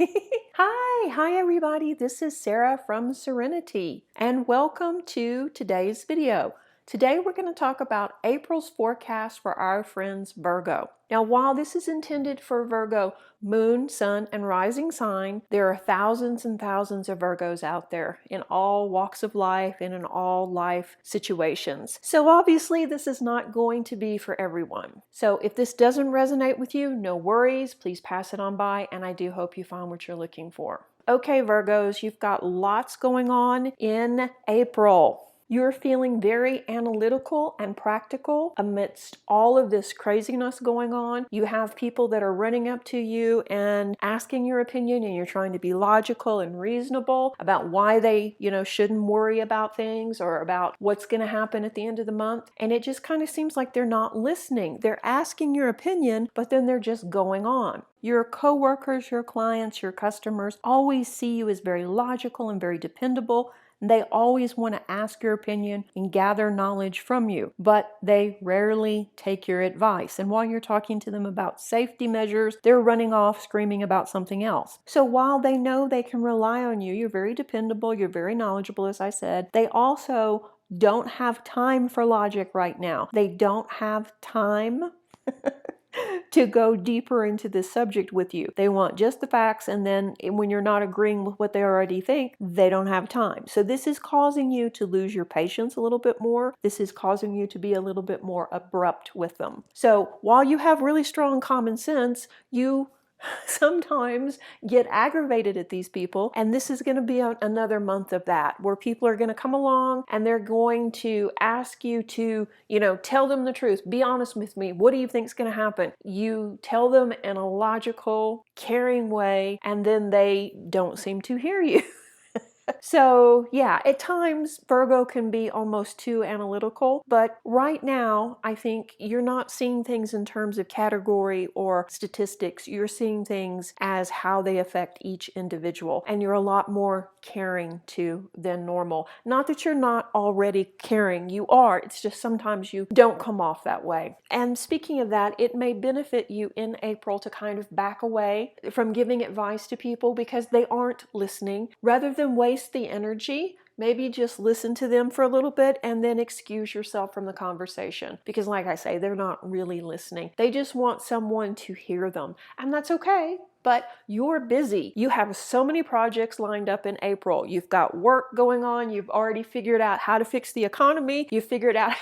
Hi everybody, this is Sarah from Serenity, and welcome to today's video. Today we're going to talk about April's forecast for our friends Virgo. Now, while this is intended for Virgo moon, sun, and rising sign, there are thousands and thousands of Virgos out there in all walks of life and in all life situations. So obviously this is not going to be for everyone. So if this doesn't resonate with you, no worries, please pass it on by, and I do hope you find what you're looking for. Okay, Virgos, you've got lots going on in April. You're feeling very analytical and practical amidst all of this craziness going on. You have people that are running up to you and asking your opinion, and you're trying to be logical and reasonable about why they, shouldn't worry about things or about what's going to happen at the end of the month. And it just kind of seems like they're not listening. They're asking your opinion, but then they're just going on. Your coworkers, your clients, your customers always see you as very logical and very dependable. They always want to ask your opinion and gather knowledge from you, but they rarely take your advice. And while you're talking to them about safety measures, they're running off screaming about something else. So while they know they can rely on you, you're very dependable, you're very knowledgeable, as I said, they also don't have time for logic right now. They don't have time to go deeper into this subject with you. They want just the facts, and then when you're not agreeing with what they already think, they don't have time. So this is causing you to lose your patience a little bit more. This is causing you to be a little bit more abrupt with them. So while you have really strong common sense, you sometimes get aggravated at these people, and this is going to be another month of that, where people are going to come along and they're going to ask you to, tell them the truth. Be honest with me. What do you think is going to happen? You tell them in a logical, caring way, and then they don't seem to hear you. So yeah, at times Virgo can be almost too analytical, but right now I think you're not seeing things in terms of category or statistics. You're seeing things as how they affect each individual, and you're a lot more caring too than normal. Not that you're not already caring, you are. It's just sometimes you don't come off that way. And speaking of that, it may benefit you in April to kind of back away from giving advice to people because they aren't listening. Rather than waste the energy, maybe just listen to them for a little bit and then excuse yourself from the conversation. Because like I say, they're not really listening. They just want someone to hear them. And that's okay. But you're busy. You have so many projects lined up in April. You've got work going on. You've already figured out how to fix the economy. You've figured out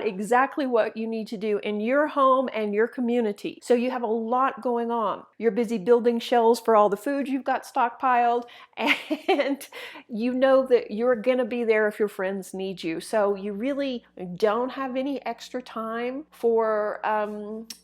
exactly what you need to do in your home and your community. So you have a lot going on. You're busy building shelves for all the food you've got stockpiled, and you know that you're going to be there if your friends need you. So you really don't have any extra time for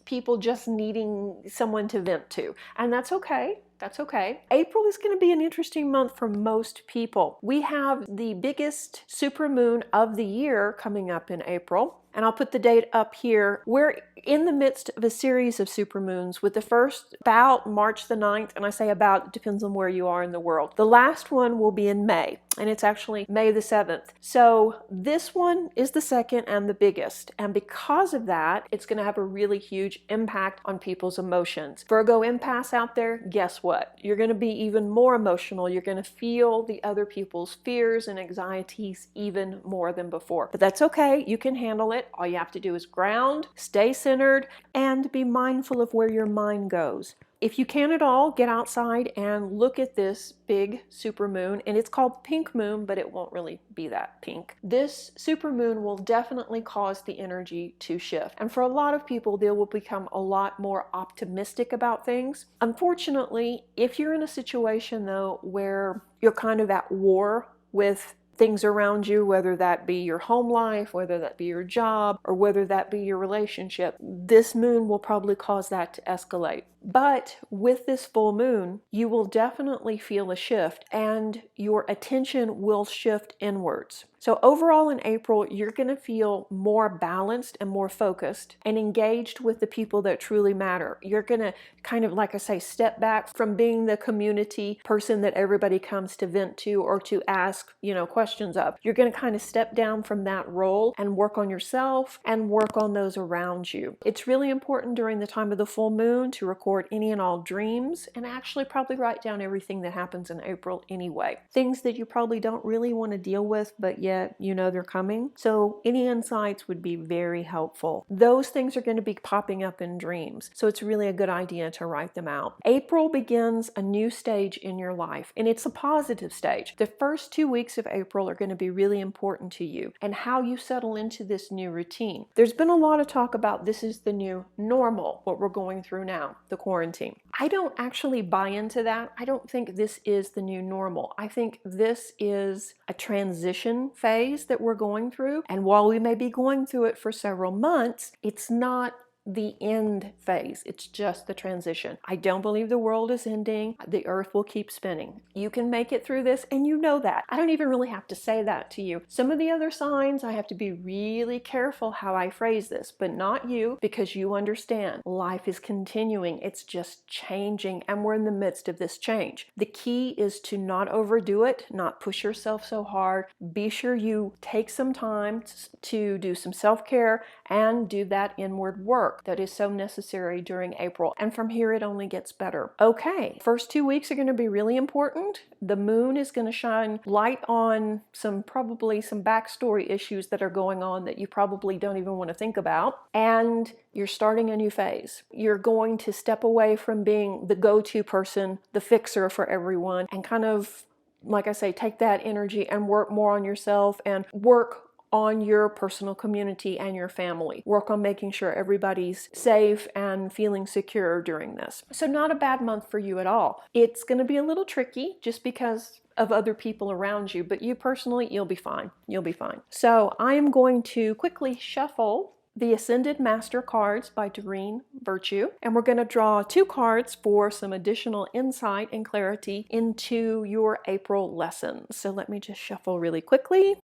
people just needing someone to vent to. And that's okay. That's okay. April is going to be an interesting month for most people. We have the biggest supermoon of the year coming up in April. And I'll put the date up here. We're in the midst of a series of supermoons, with the first about March the 9th, and I say about, it depends on where you are in the world. The last one will be in May, and it's actually May the 7th. So this one is the second and the biggest, and because of that, it's going to have a really huge impact on people's emotions. Virgo empaths out there, guess what? You're going to be even more emotional. You're going to feel the other people's fears and anxieties even more than before. But that's okay. You can handle it. All you have to do is ground, stay centered, and be mindful of where your mind goes. If you can at all, get outside and look at this big supermoon, and it's called pink moon, but it won't really be that pink. This supermoon will definitely cause the energy to shift. And for a lot of people, they will become a lot more optimistic about things. Unfortunately, if you're in a situation though where you're kind of at war with things around you, whether that be your home life, whether that be your job, or whether that be your relationship, this moon will probably cause that to escalate. But with this full moon, you will definitely feel a shift, and your attention will shift inwards. So overall in April, you're going to feel more balanced and more focused and engaged with the people that truly matter. You're going to kind of, like I say, step back from being the community person that everybody comes to vent to or to ask, questions of. You're going to kind of step down from that role and work on yourself and work on those around you. It's really important during the time of the full moon to record any and all dreams and actually probably write down everything that happens in April anyway. Things that you probably don't really want to deal with, but yet they're coming. So any insights would be very helpful. Those things are going to be popping up in dreams. So it's really a good idea to write them out. April begins a new stage in your life, and it's a positive stage. The first 2 weeks of April are going to be really important to you and how you settle into this new routine. There's been a lot of talk about this is the new normal, what we're going through now, the quarantine. I don't actually buy into that. I don't think this is the new normal. I think this is a transition phase that we're going through. And while we may be going through it for several months, it's not the end phase. It's just the transition. I don't believe the world is ending. The earth will keep spinning. You can make it through this, and you know that. I don't even really have to say that to you. Some of the other signs, I have to be really careful how I phrase this, but not you, because you understand. Life is continuing. It's just changing, and we're in the midst of this change. The key is to not overdo it, not push yourself so hard. Be sure you take some time to do some self-care and do that inward work that is so necessary during April. And from here, it only gets better. Okay, first 2 weeks are going to be really important. The moon is going to shine light on probably some backstory issues that are going on that you probably don't even want to think about. And you're starting a new phase. You're going to step away from being the go-to person, the fixer for everyone, and kind of, like I say, take that energy and work more on yourself and work on your personal community and your family. Work on making sure everybody's safe and feeling secure during this. So not a bad month for you at all. It's going to be a little tricky just because of other people around you, but you personally, you'll be fine. You'll be fine. So I am going to quickly shuffle the Ascended Master cards by Doreen Virtue, and we're going to draw 2 cards for some additional insight and clarity into your April lessons. So let me just shuffle really quickly.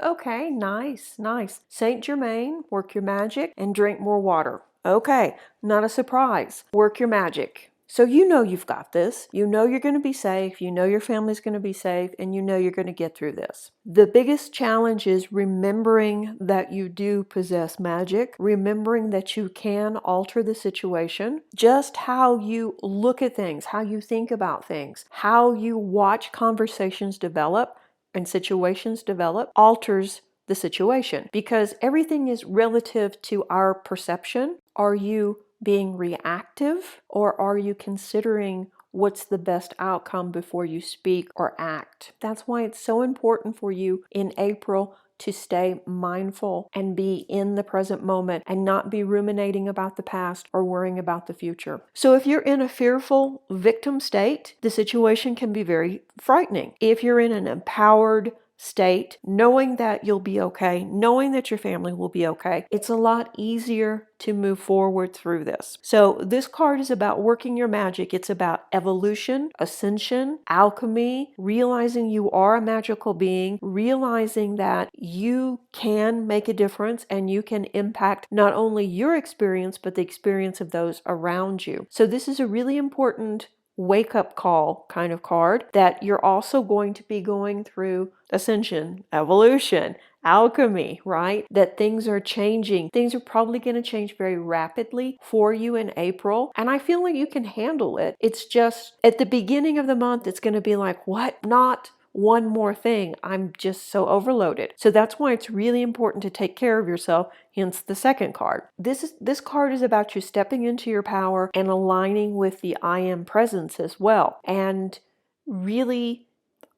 Okay, nice, nice. Saint Germain, work your magic and drink more water. Okay, not a surprise. Work your magic. So you know you've got this. You know you're going to be safe. You know your family's going to be safe, and you know you're going to get through this. The biggest challenge is remembering that you do possess magic, remembering that you can alter the situation. Just how you look at things, how you think about things, how you watch conversations develop and situations develop alters the situation, because everything is relative to our perception. Are you being reactive, or are you considering what's the best outcome before you speak or act? That's why it's so important for you in April to stay mindful and be in the present moment and not be ruminating about the past or worrying about the future. So if you're in a fearful victim state, the situation can be very frightening. If you're in an empowered state, knowing that you'll be okay, knowing that your family will be okay, it's a lot easier to move forward through this. So this card is about working your magic. It's about evolution, ascension, alchemy, realizing you are a magical being, realizing that you can make a difference and you can impact not only your experience, but the experience of those around you. So this is a really important wake-up call kind of card, that you're also going to be going through ascension, evolution, alchemy, right? That things are changing. Things are probably going to change very rapidly for you in April. And I feel like you can handle it. It's just at the beginning of the month, it's going to be like, what? Not one more thing. I'm just so overloaded. So that's why it's really important to take care of yourself, hence the second card. This card is about you stepping into your power and aligning with the I am presence as well. And really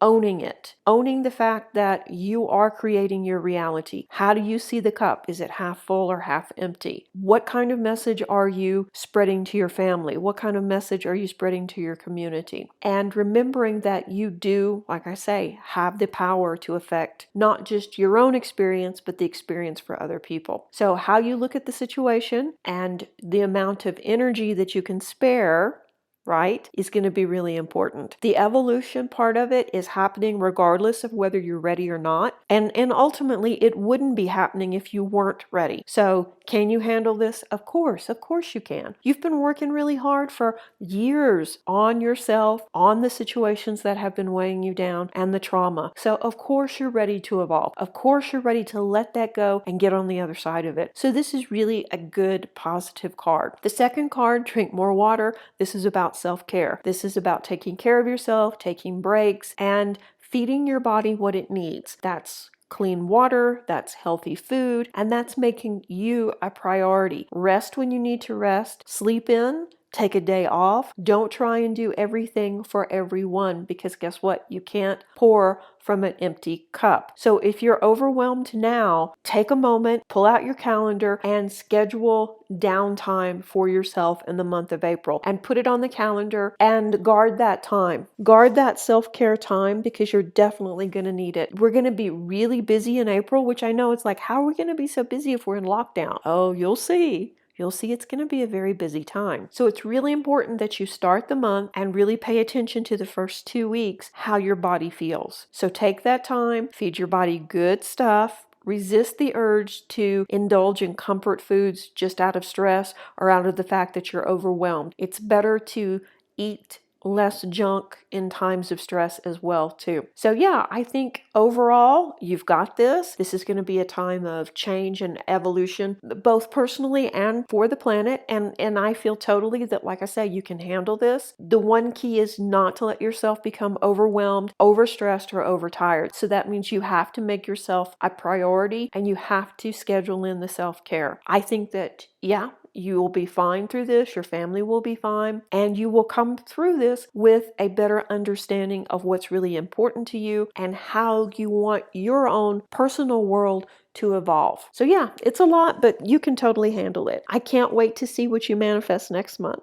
owning it, owning the fact that you are creating your reality. How do you see the cup? Is it half full or half empty? What kind of message are you spreading to your family? What kind of message are you spreading to your community? And remembering that you do, like I say, have the power to affect not just your own experience, but the experience for other people. So how you look at the situation and the amount of energy that you can spare, right, is going to be really important. The evolution part of it is happening regardless of whether you're ready or not. And ultimately, it wouldn't be happening if you weren't ready. So can you handle this? Of course you can. You've been working really hard for years on yourself, on the situations that have been weighing you down and the trauma. So of course you're ready to evolve. Of course you're ready to let that go and get on the other side of it. So this is really a good positive card. The second card, drink more water. This is about self-care. This is about taking care of yourself, taking breaks, and feeding your body what it needs. That's clean water, that's healthy food, and that's making you a priority. Rest when you need to rest, sleep in, take a day off. Don't try and do everything for everyone, because guess what? You can't pour from an empty cup. So if you're overwhelmed now, take a moment, pull out your calendar, and schedule downtime for yourself in the month of April and put it on the calendar and guard that time. Guard that self-care time, because you're definitely going to need it. We're going to be really busy in April, which I know it's like, how are we going to be so busy if we're in lockdown? Oh, you'll see. You'll see it's going to be a very busy time. So it's really important that you start the month and really pay attention to the first 2 weeks, how your body feels. So take that time, feed your body good stuff, resist the urge to indulge in comfort foods just out of stress or out of the fact that you're overwhelmed. It's better to eat less junk in times of stress as well too. So yeah, I think overall you've got this. This is going to be a time of change and evolution, both personally and for the planet. And I feel totally that, like I say, you can handle this. The one key is not to let yourself become overwhelmed, overstressed, or overtired. So that means you have to make yourself a priority and you have to schedule in the self-care. I think that, yeah, you will be fine through this, your family will be fine, and you will come through this with a better understanding of what's really important to you and how you want your own personal world to evolve. So yeah, it's a lot, but you can totally handle it. I can't wait to see what you manifest next month.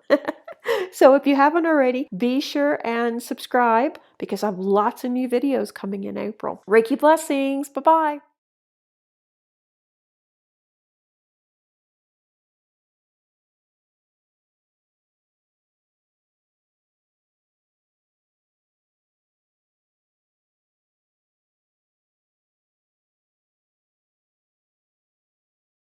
So if you haven't already, be sure and subscribe, because I have lots of new videos coming in April. Reiki blessings. Bye-bye.